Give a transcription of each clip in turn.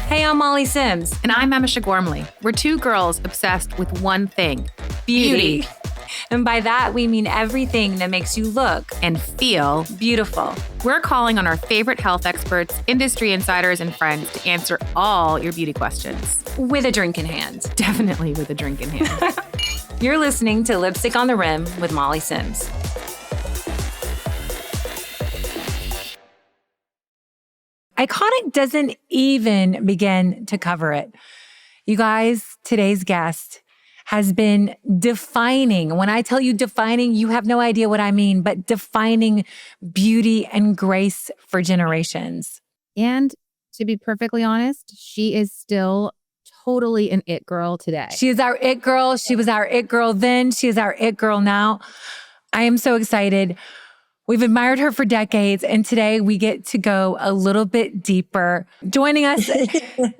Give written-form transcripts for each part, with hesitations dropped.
Hey, I'm Molly Sims. And I'm Emese Gormley. We're two girls obsessed with one thing, beauty. And by that, we mean everything that makes you look And feel beautiful. We're calling on our favorite health experts, industry insiders, and friends to answer all your beauty questions. With a drink in hand. Definitely with a drink in hand. You're listening to Lipstick on the Rim with Molly Sims. Iconic doesn't even begin to cover it. You guys, today's guest has been defining. When I tell you defining, you have no idea what I mean, but defining beauty and grace for generations. And to be perfectly honest, she is still totally an it girl today. She is our it girl. She was our it girl then. She is our it girl now. I am so excited. We've admired her for decades, and today we get to go a little bit deeper. Joining us,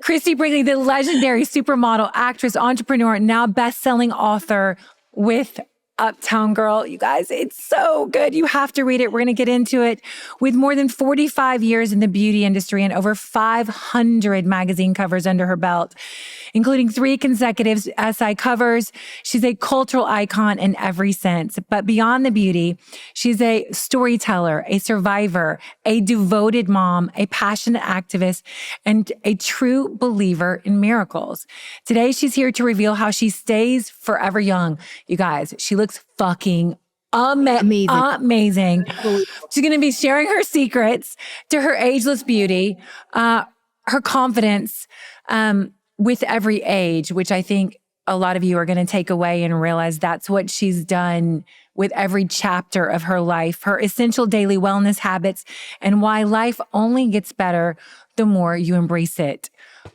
Christie Brinkley, the legendary supermodel, actress, entrepreneur, now best-selling author with Uptown Girl. You guys, it's so good. You have to read it. We're going to get into it. With more than 45 years in the beauty industry and over 500 magazine covers under her belt, including 3 consecutive SI covers, she's a cultural icon in every sense. But beyond the beauty, she's a storyteller, a survivor, a devoted mom, a passionate activist, and a true believer in miracles. Today, she's here to reveal how she stays forever young. You guys, she looks fucking amazing. She's going to be sharing her secrets to her ageless beauty, her confidence, with every age, which I think a lot of you are going to take away and realize that's what she's done with every chapter of her life, her essential daily wellness habits, and why life only gets better the more you embrace it.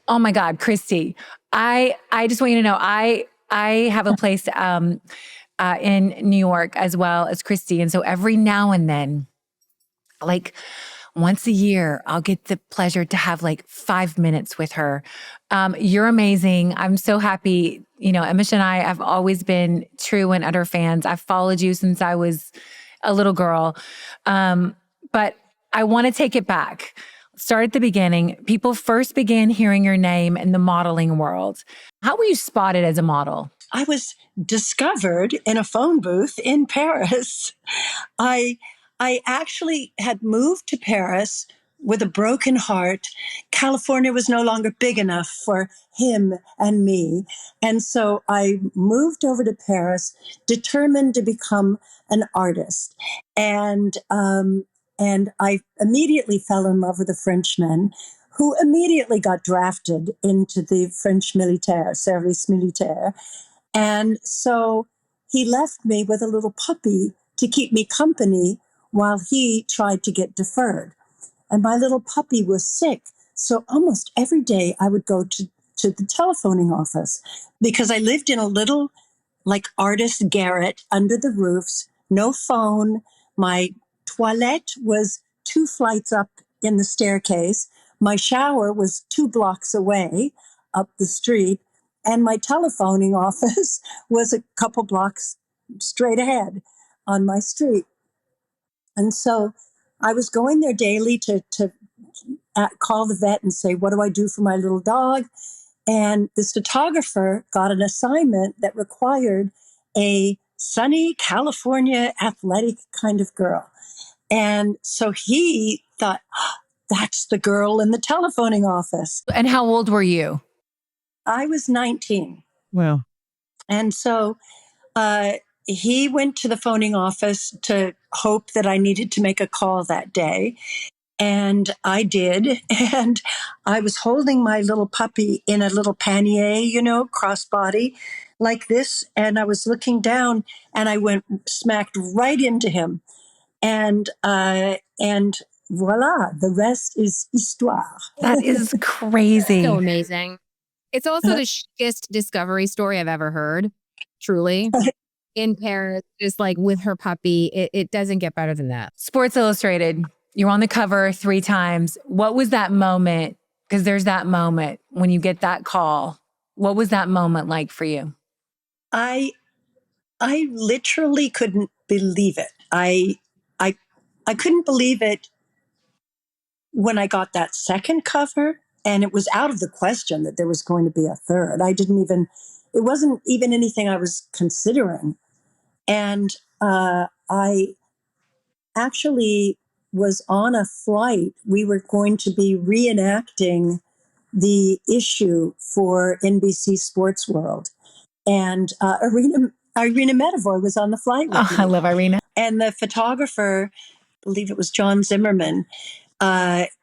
Oh my God, Christie, I just want you to know, I have a place in New York as well as Christie. And so every now and then, like once a year, I'll get the pleasure to have like 5 minutes with her. You're amazing. I'm so happy. You know, Emese and I have always been true and utter fans. I've followed you since I was a little girl. But I want to take it back. Start at the beginning. People first began hearing your name in the modeling world. How were you spotted as a model? I was discovered in a phone booth in Paris. I actually had moved to Paris with a broken heart. California was no longer big enough for him and me. And so I moved over to Paris, determined to become an artist. And I immediately fell in love with a Frenchman who immediately got drafted into the French militaire, service militaire. And so he left me with a little puppy to keep me company while he tried to get deferred. And my little puppy was sick. So almost every day I would go to the telephoning office because I lived in a little like artist garret under the roofs, no phone. My toilette was 2 flights up in the staircase. My shower was 2 blocks away up the street. And my telephoning office was a couple blocks straight ahead on my street. And so I was going there daily to call the vet and say, what do I do for my little dog? And this photographer got an assignment that required a sunny California athletic kind of girl. And so he thought, oh, that's the girl in the telephoning office. And how old were you? I was 19. Wow. And so he went to the phoning office to hope that I needed to make a call that day. And I did. And I was holding my little puppy in a little pannier, you know, crossbody like this. And I was looking down and I smacked right into him. And voila, the rest is histoire. That is crazy. So amazing. It's also the chicest discovery story I've ever heard, truly. In Paris, just like with her puppy, it doesn't get better than that. Sports Illustrated, you're on the cover 3 times. What was that moment? Because there's that moment when you get that call. What was that moment like for you? I literally couldn't believe it. I couldn't believe it when I got that second cover. and it was out of the question that there was going to be a third. It wasn't even anything I was considering. And I actually was on a flight. We were going to be reenacting the issue for NBC Sports World. And Irina Medavoy was on the flight with me. I love Irina. And the photographer, I believe it was John Zimmerman,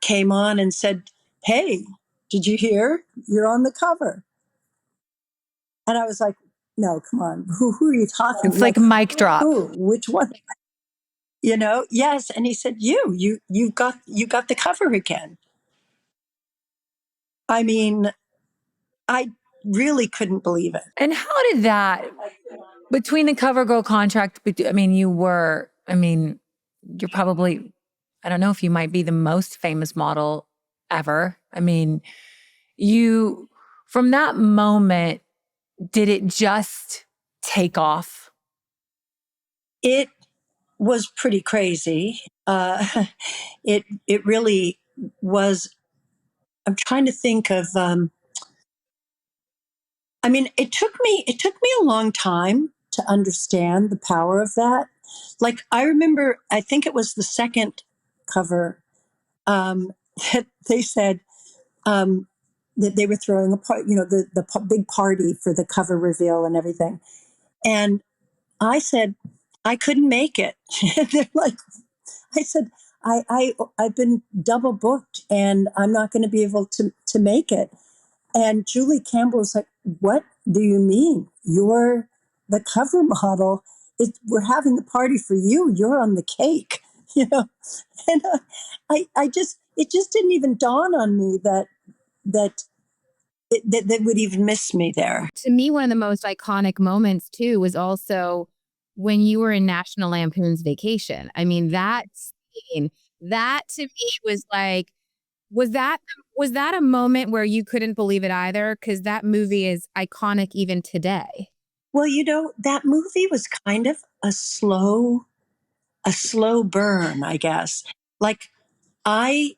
came on and said, "Hey, did you hear? You're on the cover." And I was like, "No, come on. Who are you talking?" It's like mic drop. Who? Which one? Yes. And he said, you got the cover again. I mean, I really couldn't believe it. And how did that, between the CoverGirl contract, you're probably, I don't know if you might be the most famous model ever. From that moment, did it just take off? It was pretty crazy. It really was. I'm trying to think of. It took me a long time to understand the power of that. Like, I remember, I think it was the second cover that they said that they were throwing a part, the big party for the cover reveal and everything. And I said, I couldn't make it. They're like, I said, I've been double booked and I'm not going to be able to make it. And Julie Campbell was like, "What do you mean? You're the cover model. We're having the party for you. You're on the cake." And it just didn't even dawn on me that they would even miss me there. To me, one of the most iconic moments too was also when you were in National Lampoon's Vacation. That scene, that to me was like, was that a moment where you couldn't believe it either? Because that movie is iconic even today. Well, that movie was kind of a slow burn, I guess. Like, I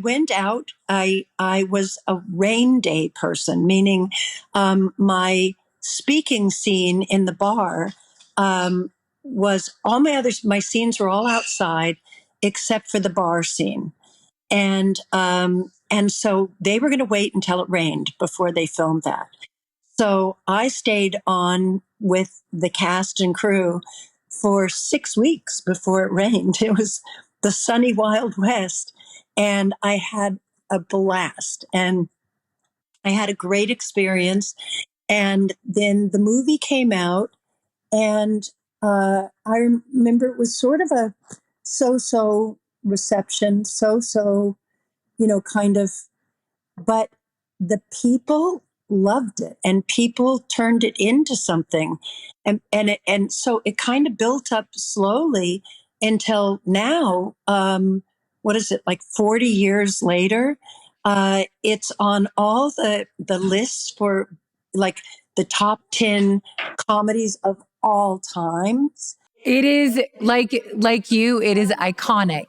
went out. I was a rain day person, meaning my speaking scene in the bar was all my scenes were all outside except for the bar scene. And so they were going to wait until it rained before they filmed that. So I stayed on with the cast and crew for 6 weeks before it rained. It was the sunny Wild West, and I had a blast, and I had a great experience. And then the movie came out, and I remember it was sort of a so-so reception, kind of, but the people loved it and people turned it into something. And so it kind of built up slowly until now, what is it, like 40 years later? It's on all the lists for like the top 10 comedies of all times. It is like you, it is iconic.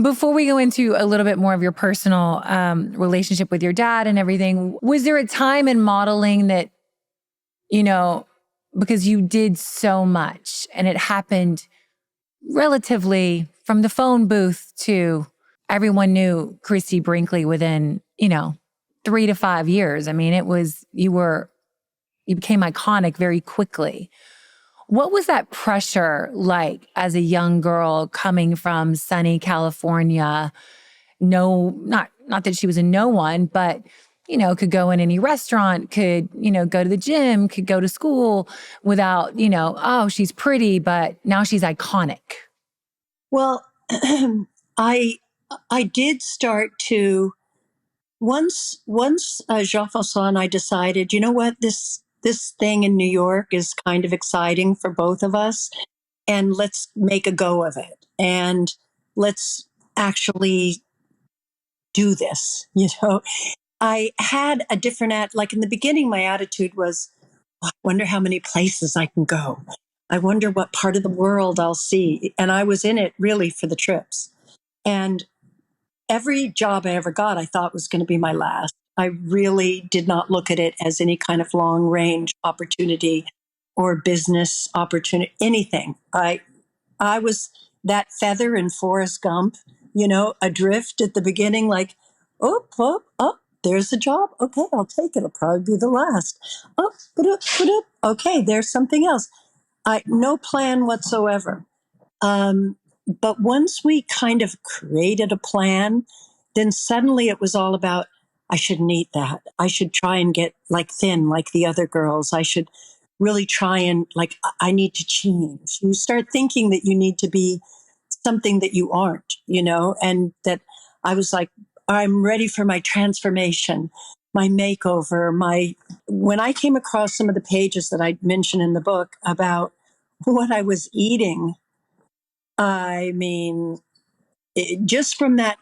Before we go into a little bit more of your personal relationship with your dad and everything, was there a time in modeling that, because you did so much and it happened relatively from the phone booth to everyone knew Christie Brinkley within, 3 to 5 years. You became iconic very quickly. What was that pressure like as a young girl coming from sunny California? Not that she was a no one, but, could go in any restaurant, could, go to the gym, could go to school without, oh, she's pretty, but now she's iconic. Well, I did start to, once Jean-François and I decided, you know what, this thing in New York is kind of exciting for both of us, and let's make a go of it, and let's actually do this. I had a different like in the beginning, my attitude was, I wonder how many places I can go. I wonder what part of the world I'll see. And I was in it really for the trips. And every job I ever got, I thought was going to be my last. I really did not look at it as any kind of long range opportunity or business opportunity, anything. I was that feather in Forrest Gump, adrift at the beginning, like, oh, oh, oh, there's a job. Okay, I'll take it. It'll probably be the last. Oh, okay, there's something else. No plan whatsoever. But once we kind of created a plan, then suddenly it was all about, I shouldn't eat that. I should try and get like thin like the other girls. I should really try and like, I need to change. You start thinking that you need to be something that you aren't, and that I was like, I'm ready for my transformation, my makeover, when I came across some of the pages that I mentioned in the book about what I was eating, I mean, just from that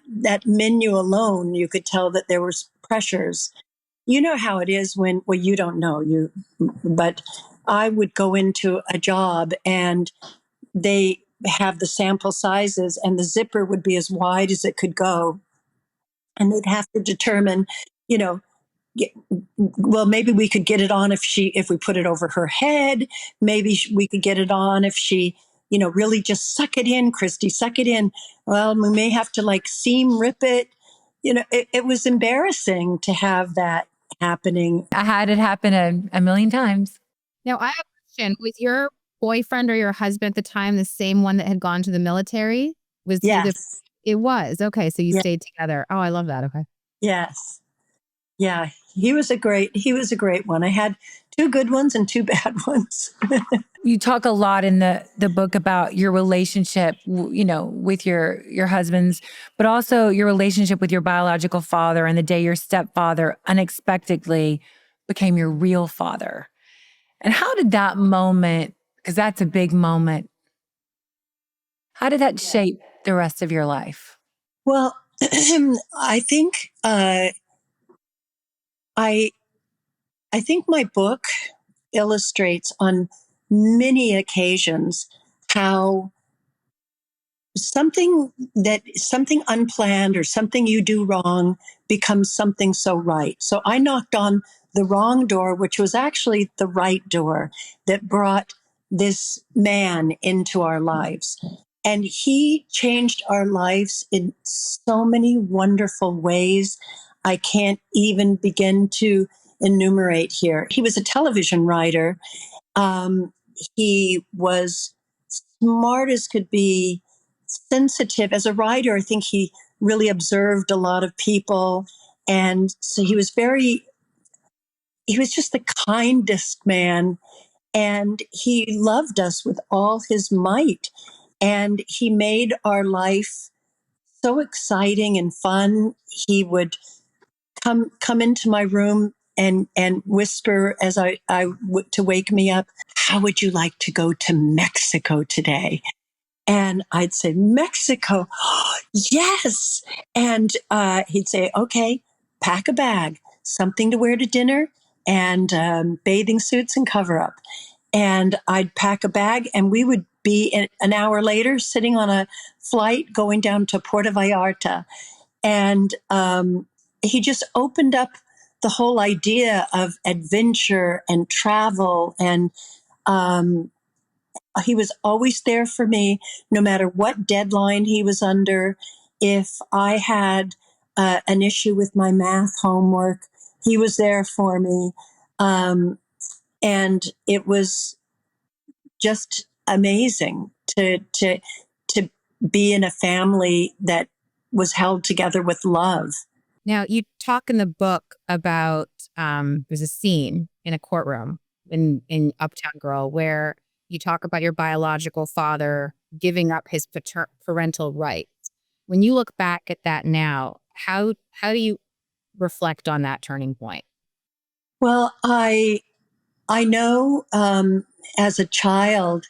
menu alone, you could tell that there was pressures. You know how it is well, you don't know but I would go into a job and they have the sample sizes and the zipper would be as wide as it could go. And they'd have to determine, you know, well, maybe we could get it on if we put it over her head. Maybe we could get it on if she, really just suck it in, Christy, suck it in. Well, we may have to like seam rip it. It was embarrassing to have that happening. I had it happen a million times. Now, I have a question. Was your boyfriend or your husband at the time the same one that had gone to the military? Yes. It was. Okay. So you Yeah. stayed together. Oh, I love that. Okay. Yes. Yeah. He was a great one. I had two good ones and two bad ones. You talk a lot in the book about your relationship, with your husbands, but also your relationship with your biological father and the day your stepfather unexpectedly became your real father. And how did that moment, because that's a big moment, how did that shape the rest of your life? Well, I think I think my book illustrates on many occasions how something unplanned or something you do wrong becomes something so right. So I knocked on the wrong door, which was actually the right door that brought this man into our lives. And he changed our lives in so many wonderful ways. I can't even begin to enumerate here. He was a television writer. He was smart as could be, sensitive. As a writer, I think he really observed a lot of people. And so he was just the kindest man. And he loved us with all his might. And he made our life so exciting and fun. He would come into my room and whisper as to wake me up, how would you like to go to Mexico today? And I'd say, Mexico, yes. And he'd say, okay, pack a bag, something to wear to dinner, and bathing suits and cover up. And I'd pack a bag, and we would be an hour later sitting on a flight going down to Puerto Vallarta. And he just opened up the whole idea of adventure and travel. And he was always there for me, no matter what deadline he was under. If I had an issue with my math homework, he was there for me. And it was just amazing to be in a family that was held together with love. Now, you talk in the book about there's a scene in a courtroom in Uptown Girl where you talk about your biological father giving up his parental rights. When you look back at that now, how do you reflect on that turning point? Well, I know as a child,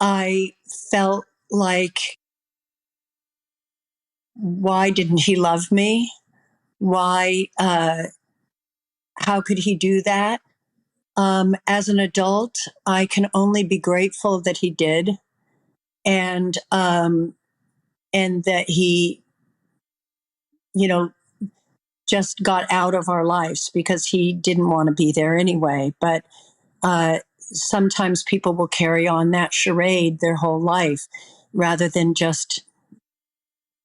I felt like, why didn't he love me? Why? How could he do that? As an adult, I can only be grateful that he did, and that he, you know, just got out of our lives because he didn't want to be there anyway. But sometimes people will carry on that charade their whole life rather than just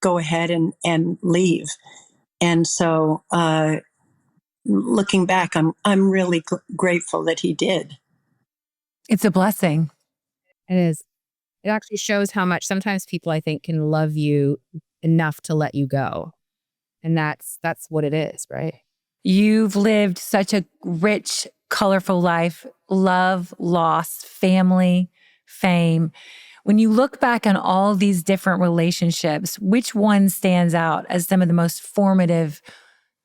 go ahead and leave. And so, looking back, I'm really grateful that he did. It's a blessing. It is. It actually shows how much sometimes people, I think, can love you enough to let you go. And that's what it is, right? You've lived such a rich, colorful life, love, loss, family, fame. When you look back on all these different relationships, which one stands out as some of the most formative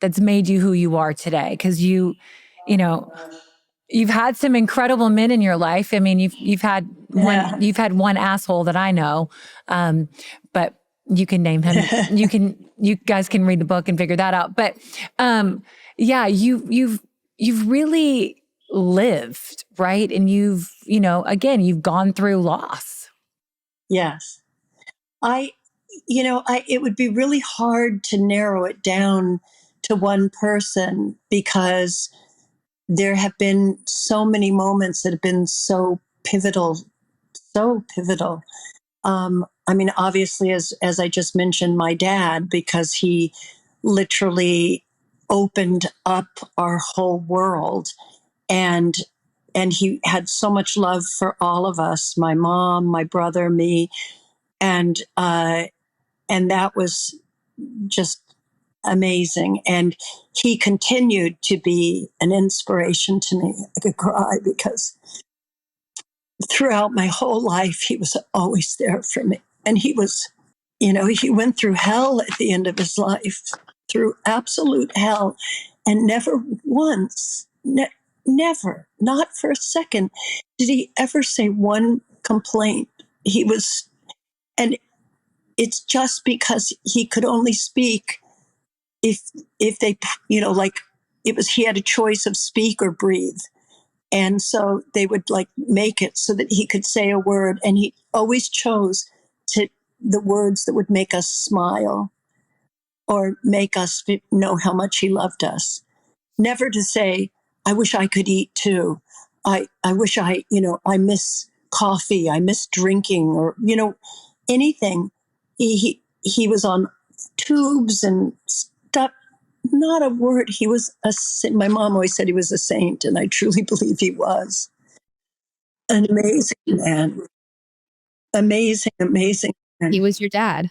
that's made you who you are today? Because you know, you've had some incredible men in your life. I mean, you've had one asshole that I know, but you can name him. You guys can read the book and figure that out. But yeah, you've really lived, right? And you've gone through loss. Yes. It would be really hard to narrow it down to one person because there have been so many moments that have been so pivotal, so pivotal. I mean, obviously, as I just mentioned, my dad, because he literally opened up our whole world, and he had so much love for all of us, my mom, my brother, me, and that was just amazing. And he continued to be an inspiration to me. I could cry because throughout my whole life, he was always there for me. And he was, he went through hell at the end of his life, through absolute hell. And never once, never, not for a second, did he ever say one complaint. And it's just because he could only speak if they, like he had a choice of speak or breathe. And so they would make it so that he could say a word. And he always chose the words that would make us smile or make us know how much he loved us. Never to say, I wish I could eat too. I wish I miss coffee. I miss drinking or, anything. He was on tubes and stuff. Not a word. He was my mom always said he was a saint, and I truly believe he was. An amazing man. Amazing man. He was your dad.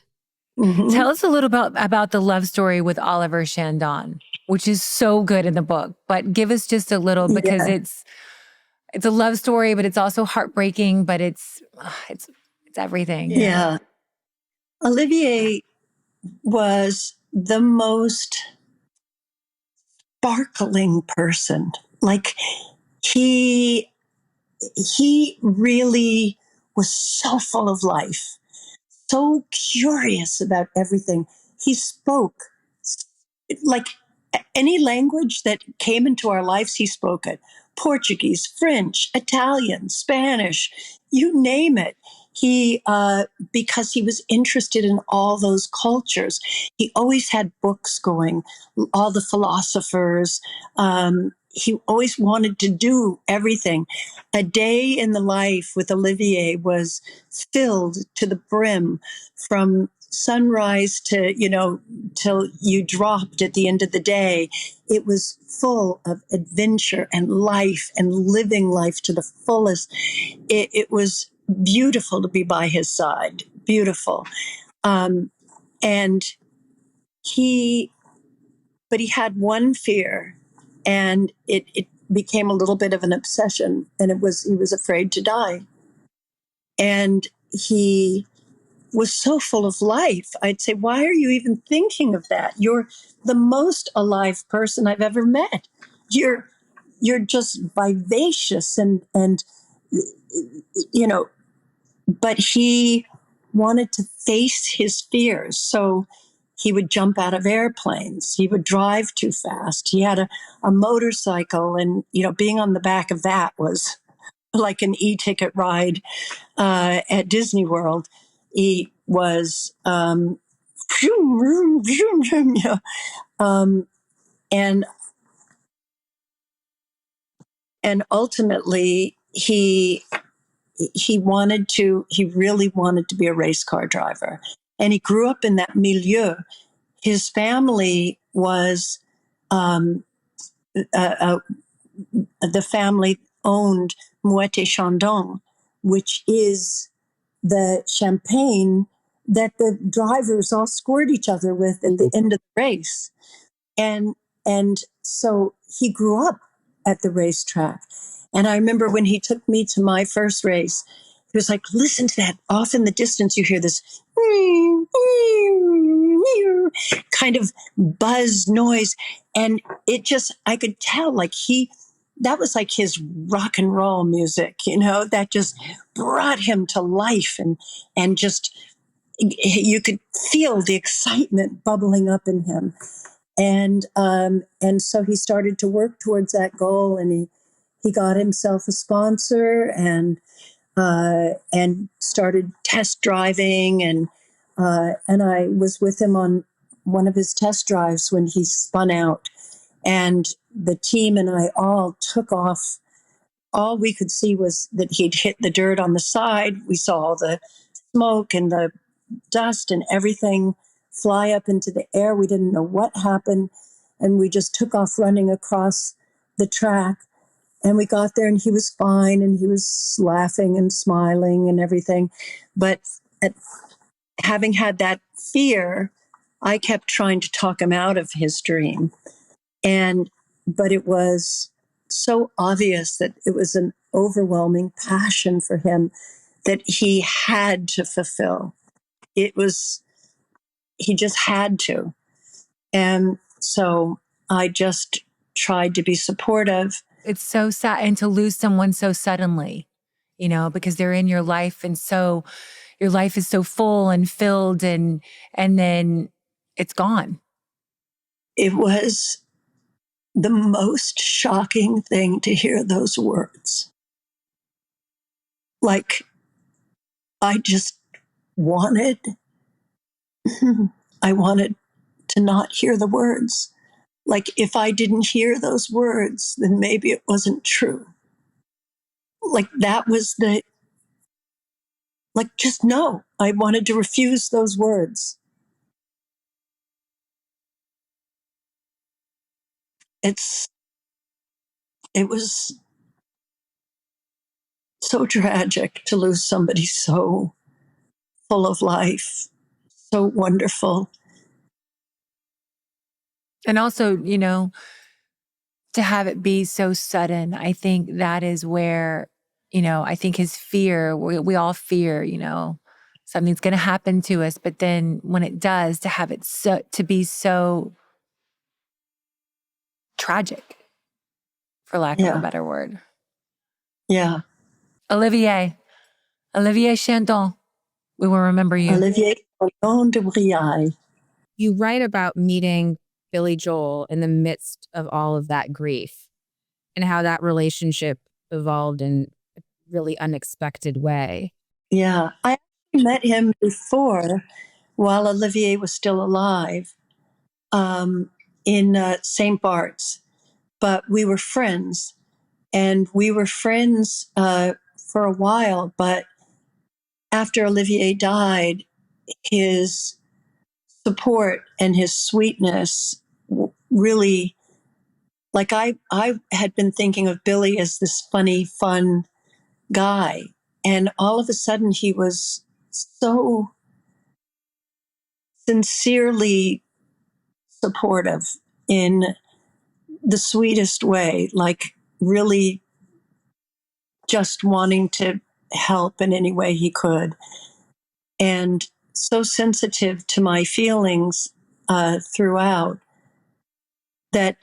Mm-hmm. Tell us a little about the love story with Oliver Chandon, which is so good in the book, but give us just a little because it's a love story, but it's also heartbreaking, but it's everything. Yeah. Olivier was the most sparkling person. He really was so full of life, so curious about everything. He spoke like any language that came into our lives, he spoke it. Portuguese, French, Italian, Spanish, you name it. He, because he was interested in all those cultures, he always had books going, all the philosophers. He always wanted to do everything. A day in the life with Olivier was filled to the brim from sunrise to, till you dropped at the end of the day. It was full of adventure and life and living life to the fullest. It was beautiful to be by his side. Beautiful. And he had one fear, and it became a little bit of an obsession, and he was afraid to die. And he was so full of life. I'd say, why are you even thinking of that? You're the most alive person I've ever met. You're just vivacious and but he wanted to face his fears. So He would jump out of airplanes. He would drive too fast. He had a motorcycle, and being on the back of that was like an e-ticket ride at Disney World. He was vroom, vroom, vroom, vroom, and ultimately he really wanted to be a race car driver, and he grew up in that milieu. His family was the family owned Moet et Chandon, which is the champagne that the drivers all squirt each other with at the end of the race. And so he grew up at the racetrack. And I remember when he took me to my first race, he was like, listen to that. Off in the distance, you hear this kind of buzz noise. And I could tell that was like his rock and roll music, that just brought him to life, and just, you could feel the excitement bubbling up in him. And so he started to work towards that goal, and he got himself a sponsor, and started test driving, and I was with him on one of his test drives when he spun out, and the team and I all took off. All we could see was that he'd hit the dirt on the side. We saw all the smoke and the dust and everything fly up into the air. We didn't know what happened, and we just took off running across the track. And we got there, and he was fine, and he was laughing and smiling and everything. But having had that fear, I kept trying to talk him out of his dream. But it was so obvious that it was an overwhelming passion for him that he had to fulfill. He just had to. And so I just tried to be supportive. It's so sad, and to lose someone so suddenly, because they're in your life, and so your life is so full and filled, and then it's gone. It was the most shocking thing to hear those words. Like, I just wanted to not hear the words. Like, if I didn't hear those words, then maybe it wasn't true. Like, that was just no. I wanted to refuse those words. It was so tragic to lose somebody so full of life, so wonderful. And also, to have it be so sudden, I think that is where, I think his fear, we all fear, something's going to happen to us. But then when it does, to have it to be so tragic, for lack of a better word. Yeah. Olivier Chandon, we will remember you. Olivier Chandon de Briaille. You write about meeting Billy Joel in the midst of all of that grief, and how that relationship evolved in a really unexpected way. Yeah. I met him before, while Olivier was still alive, in St. Bart's. But we were friends, and we were friends for a while. But after Olivier died, his support and his sweetness really, like, I had been thinking of Billy as this funny, fun guy. And all of a sudden he was so sincerely supportive in the sweetest way, like really just wanting to help in any way he could. And so sensitive to my feelings throughout that,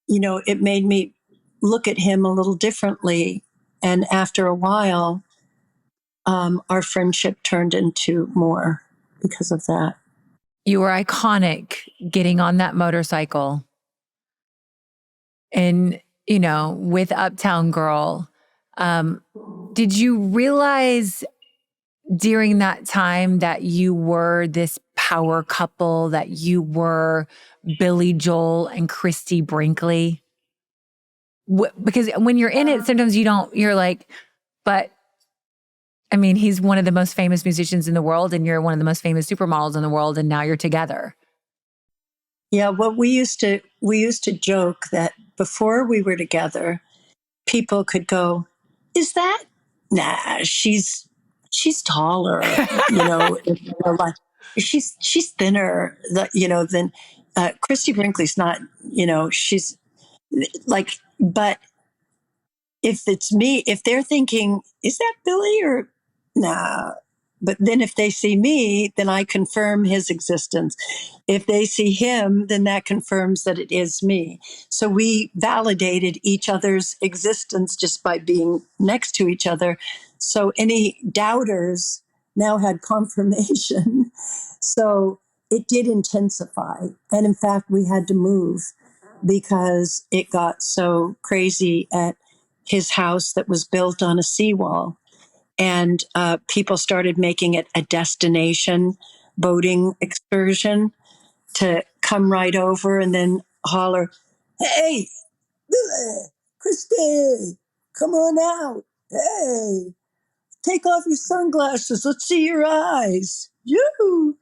it made me look at him a little differently. And after a while, our friendship turned into more because of that. You were iconic getting on that motorcycle and, with Uptown Girl. Did you realize during that time that you were this power couple, that you were Billy Joel and Christie Brinkley? Because when you're in it, sometimes you're like, but I mean, he's one of the most famous musicians in the world and you're one of the most famous supermodels in the world. And now you're together. Yeah. Well, we used to joke that before we were together, people could go, is that, nah, she's taller, like she's thinner, than Christie Brinkley's not, she's like, but if it's me, if they're thinking, is that Billy or nah? But then if they see me, then I confirm his existence. If they see him, then that confirms that it is me. So we validated each other's existence just by being next to each other. So any doubters now had confirmation. So it did intensify. And in fact, we had to move because it got so crazy at his house that was built on a seawall. And people started making it a destination boating excursion to come right over and then holler, hey, Christy, come on out. Hey, take off your sunglasses. Let's see your eyes. You,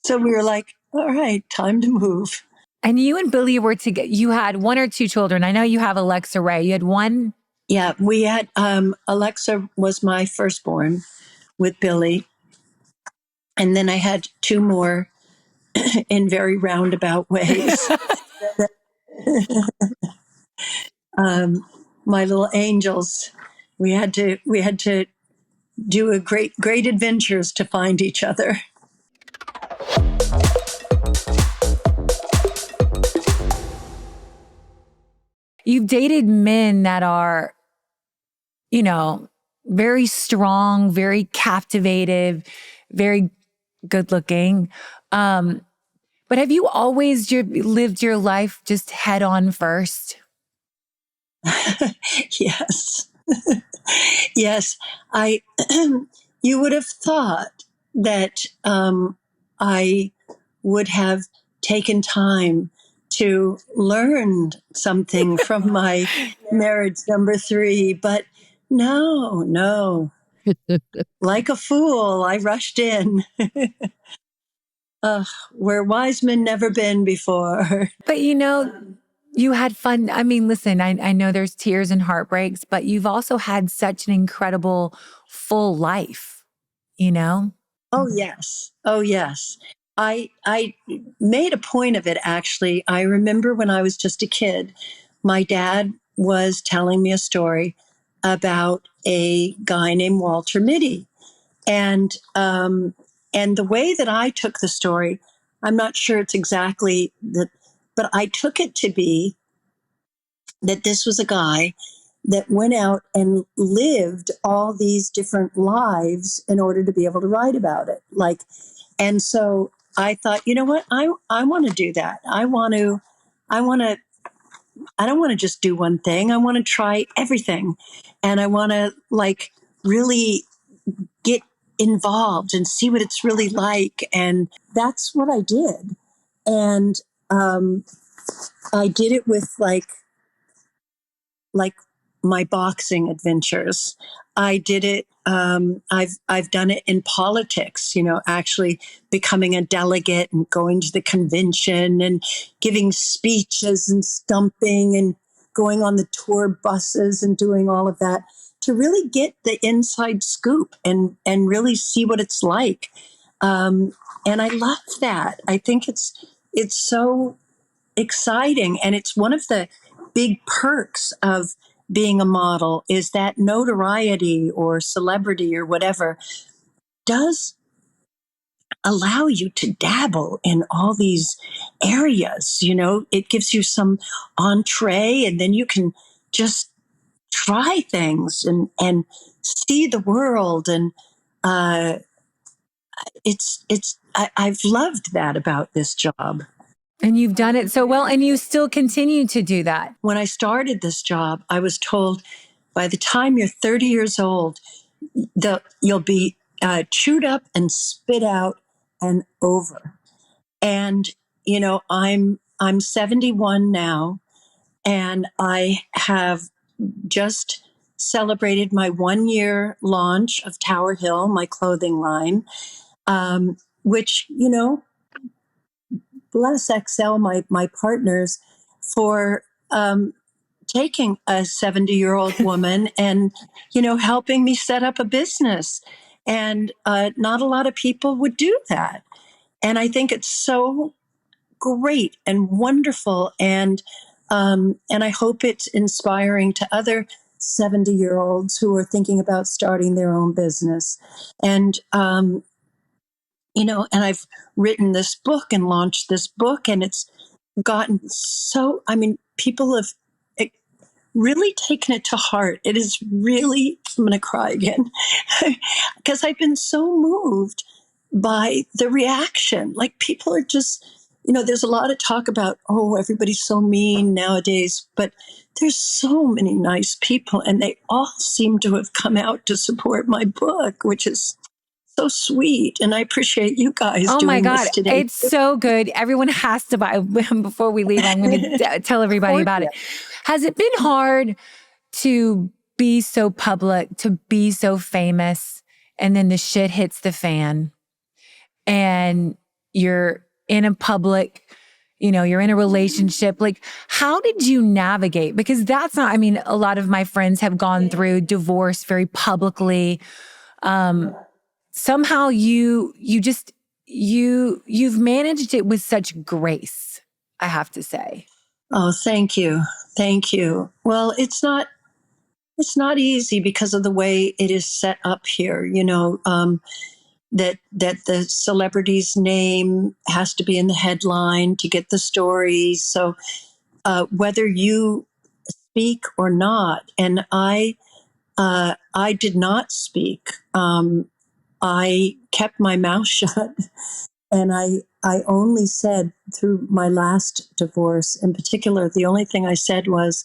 so we were like, all right, time to move. And you and Billy were together. You had one or two children. I know you have Alexa Ray. You had one. Yeah, we had Alexa was my firstborn with Billy. And then I had two more in very roundabout ways. My little angels. We had to do a great adventures to find each other. You've dated men that are, very strong, very captivative, very good looking. But have you always lived your life just head on first? Yes. Yes. You would have thought that I would have taken time to learn something from my marriage number 3, but no. Like a fool, I rushed in. Where wise men never been before. But you had fun. I mean, listen, I know there's tears and heartbreaks, but you've also had such an incredible full life, Oh, yes. Oh, yes. I made a point of it, actually. I remember when I was just a kid, my dad was telling me a story about a guy named Walter Mitty. And the way that I took the story, I'm not sure it's exactly that, but I took it to be that this was a guy that went out and lived all these different lives in order to be able to write about it. And so I thought, you know what? I want to do that. I don't want to just do one thing. I want to try everything. And I want to really get involved and see what it's really like. And that's what I did. And I did it with like my boxing adventures. I did it. I've done it in politics. Actually becoming a delegate and going to the convention and giving speeches and stumping and going on the tour buses and doing all of that to really get the inside scoop and really see what it's like. And I love that. I think it's so exciting, and it's one of the big perks of being a model is that notoriety or celebrity or whatever does allow you to dabble in all these areas. It gives you some entree, and then you can just try things and see the world. And I've loved that about this job. And you've done it so well, and you still continue to do that. When I started this job, I was told by the time you're 30 years old, you'll be chewed up and spit out and over. And I'm 71 now, and I have just celebrated my 1 year launch of Tower Hill, my clothing line, which bless XL, my partners, for taking a 70-year-old woman and helping me set up a business. And not a lot of people would do that. And I think it's so great and wonderful, and I hope it's inspiring to other 70-year-olds who are thinking about starting their own business. And and I've written this book and launched this book, and it's gotten so, people have really taken it to heart. It is really, I'm going to cry again, because I've been so moved by the reaction. Like, people are just, there's a lot of talk about, oh, everybody's so mean nowadays, but there's so many nice people, and they all seem to have come out to support my book, which is so sweet. And I appreciate you guys Oh my doing God, this today. it's so good. Everyone has to buy. Before we leave, I'm going to tell everybody about it. Has it been hard to be so public, to be so famous, and then the shit hits the fan and you're in a public, you're in a relationship? Like, how did you navigate? Because that's not, a lot of my friends have gone through divorce very publicly. Somehow you've managed it with such grace, I have to say. Oh, thank you. Thank you. Well, it's not easy because of the way it is set up here, that the celebrity's name has to be in the headline to get the stories. So whether you speak or not, and I did not speak. I kept my mouth shut, and I only said, through my last divorce in particular, the only thing I said was,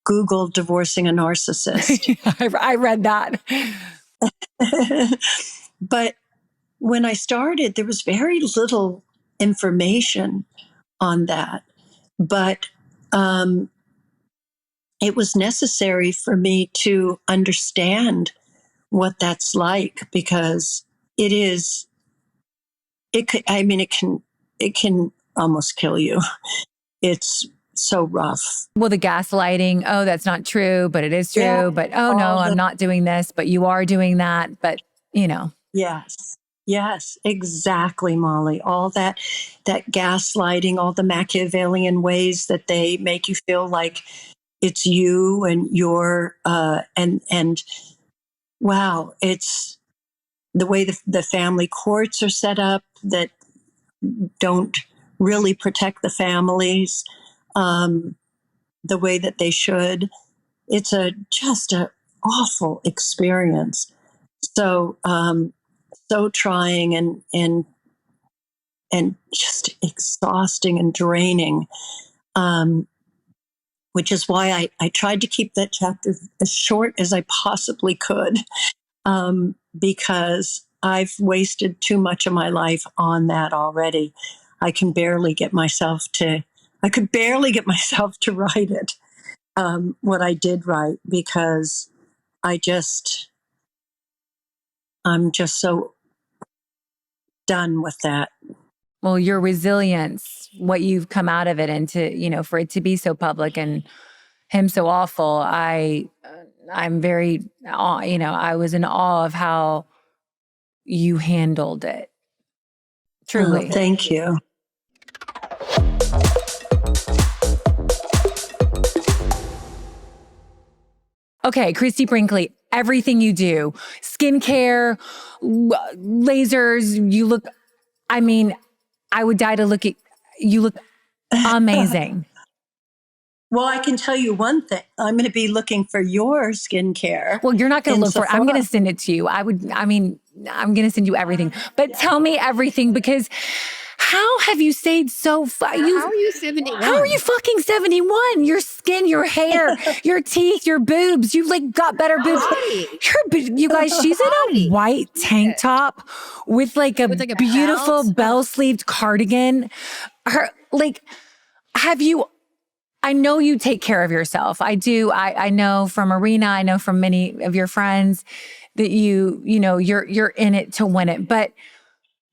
Google divorcing a narcissist. I read that. But when I started, there was very little information on that. But it was necessary for me to understand what that's like, because it can almost kill you. It's so rough. Well, the gaslighting, oh, that's not true, but it is true. Yeah, but, oh, no, I'm not doing this, but you are doing that. But, Yes, exactly, Molly. All that gaslighting, all the Machiavellian ways that they make you feel like it's you and your, and wow, it's the way the family courts are set up that don't really protect the families the way that they should. It's just an awful experience. So so trying and just exhausting and draining. Which is why I tried to keep that chapter as short as I possibly could, because I've wasted too much of my life on that already. I could barely get myself to write it, what I did write, because I'm just so done with that. Well, your resilience, what you've come out of it, and to, for it to be so public and him so awful, I'm very, I was in awe of how you handled it. Truly. Oh, thank you. Okay, Christie Brinkley, everything you do, skincare, lasers, you look, I would die to look at, you look amazing. Well, I can tell you one thing. I'm going to be looking for your skincare. Well, you're not going in to look for it. I'm Sephora. going to send it to you. I'm going to send you everything. But tell me everything, because how have you stayed so How are you 71? How are you fucking 71? Your skin, your hair, your teeth, your boobs. You've like got better boobs. You guys, she's in a white tank top with like a beautiful belt. bell-sleeved cardigan. I know you take care of yourself. I do. I know from Arena, I know from many of your friends that you're in it to win it. But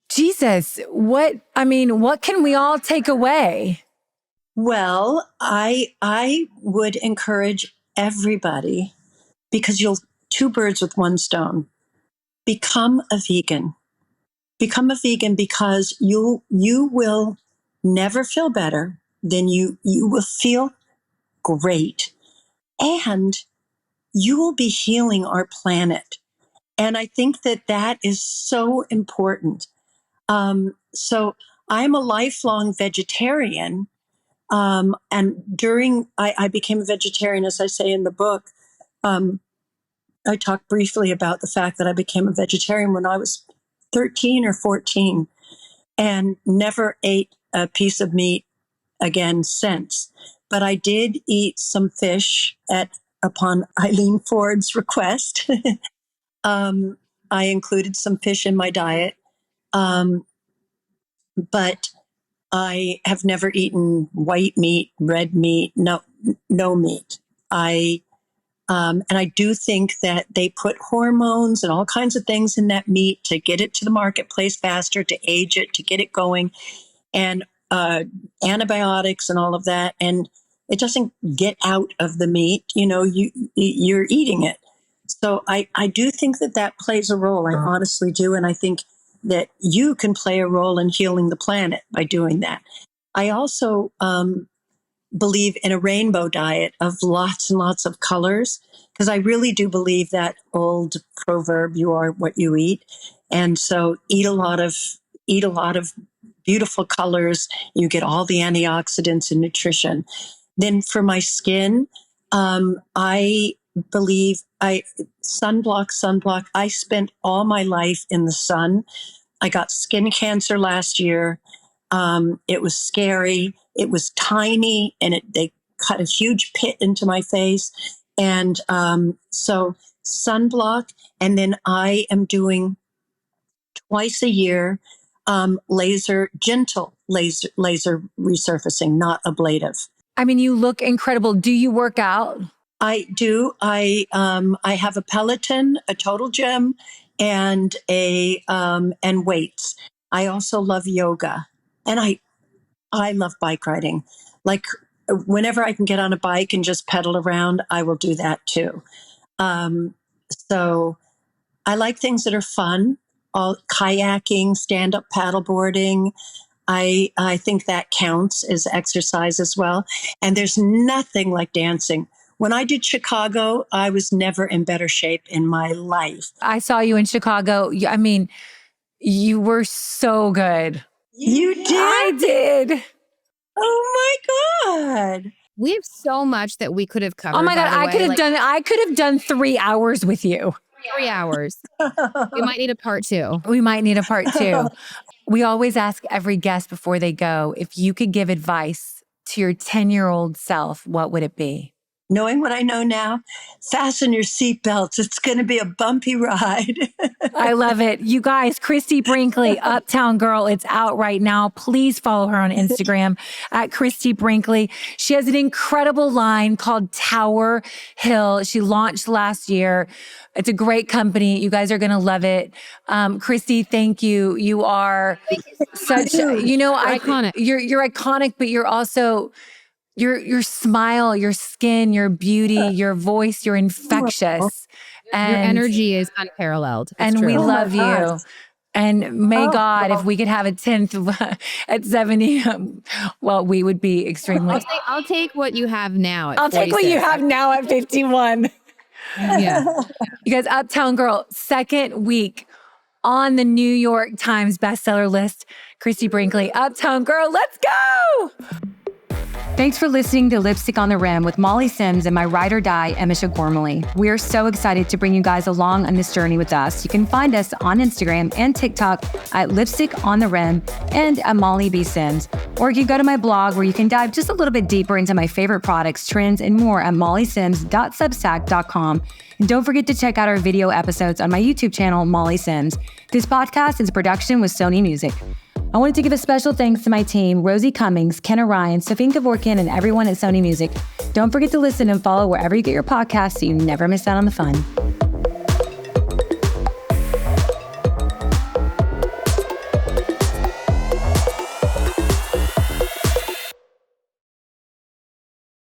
Jesus, what can we all take away? Well, I would encourage everybody, because you'll two birds with one stone. Become a vegan. Become a vegan, because you will never feel better than you will feel great, and you will be healing our planet. And I think that is so important. So I'm a lifelong vegetarian. And during I became a vegetarian, as I say in the book. I talked briefly about the fact that I became a vegetarian when I was 13 or 14 and never ate a piece of meat again since. But I did eat some fish upon Eileen Ford's request. I included some fish in my diet. But I have never eaten white meat, red meat, no meat. And I do think that they put hormones and all kinds of things in that meat to get it to the marketplace faster, to age it, to get it going, and antibiotics and all of that. And it doesn't get out of the meat. You're eating it. So I do think that plays a role. I honestly do. And I think that you can play a role in healing the planet by doing that. I also believe in a rainbow diet of lots and lots of colors, because I really do believe that old proverb, you are what you eat. And so eat a lot of beautiful colors. You get all the antioxidants and nutrition. Then for my skin, I believe sunblock. I spent all my life in the sun. I got skin cancer last year. It was scary. It was tiny, and they cut a huge pit into my face. And so sunblock, and then I am doing twice a year gentle laser resurfacing, not ablative. I mean, you look incredible. Do you work out? I do. I have a Peloton, a Total Gym, and and weights. I also love yoga, and I love bike riding. Like whenever I can get on a bike and just pedal around, I will do that too. So I like things that are fun. All kayaking, stand-up paddleboarding. I think that counts as exercise as well. And there's nothing like dancing. When I did Chicago, I was never in better shape in my life. I saw you in Chicago. I mean, you were so good. You did? I did. Oh my God. We have so much that we could have covered. Oh my God. I could have done 3 hours with you. 3 hours. We might need a part 2. We might need a part 2. We always ask every guest before they go, if you could give advice to your 10-year-old self, what would it be? Knowing what I know now, fasten your seatbelts. It's going to be a bumpy ride. I love it. You guys, Christie Brinkley, Uptown Girl, it's out right now. Please follow her on Instagram at Christie Brinkley. She has an incredible line called Tower Hill. She launched last year. It's a great company. You guys are going to love it. Christie, thank you. You are such, iconic. You're iconic, but you're also... Your smile, your skin, your beauty, your voice, you're infectious. And your energy is unparalleled. And true. we love you. And may God, if we could have a 10th at 70, well, we would be extremely... I'll take what you have now at I'll 46. take what you have now at 51. Yeah. You guys, Uptown Girl, second week on the New York Times bestseller list. Christie Brinkley, Uptown Girl, let's go! Thanks for listening to Lipstick on the Rim with Molly Sims and my ride or die, Emese Gormley. We are so excited to bring you guys along on this journey with us. You can find us on Instagram and TikTok at Lipstick on the Rim and at Molly B. Sims. Or you can go to my blog where you can dive just a little bit deeper into my favorite products, trends, and more at mollysims.substack.com. And don't forget to check out our video episodes on my YouTube channel, Molly Sims. This podcast is a production with Sony Music. I wanted to give a special thanks to my team, Rosie Cummings, Kenna Ryan, Sophine Kevorkian, and everyone at Sony Music. Don't forget to listen and follow wherever you get your podcasts so you never miss out on the fun.